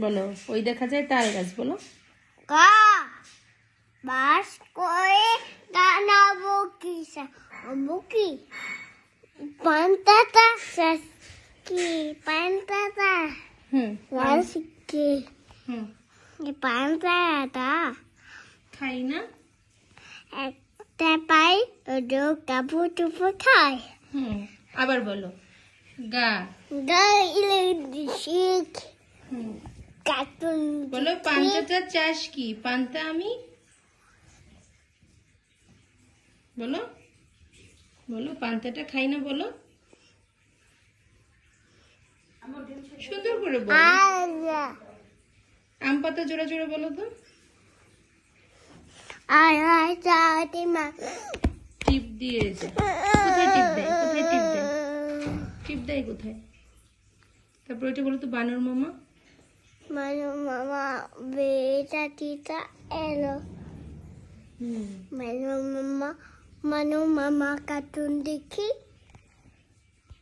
বলো, ওই দেখা যায় তাল গাছ, বলো। কা বাস করে দাঁড়াবো কি পান্তাটা কি পান্তাটা কি পান্তাটা খাই না। একটা পাই ওদের কাপড় টুপড় খায়। আবার বলো, গা শিখ কার্টুন বলো। পান্তাটা চাষ কি? পান্তা আমি বলো, বলো পান্তাটা খাই না, বলো সুন্দর করে বলো। আম পাতা জোড়া জোড়া বলো তো। টিপ দিয়ে কোথায় টিপ দেয়? কোথায় টিপ দেয়? টিপ দেয় কোথায়? তারপর এটা বলো তো, বানর মামা। বানর মামা বেটা টিটা এলো। বানর মামা কার্টুন দেখি।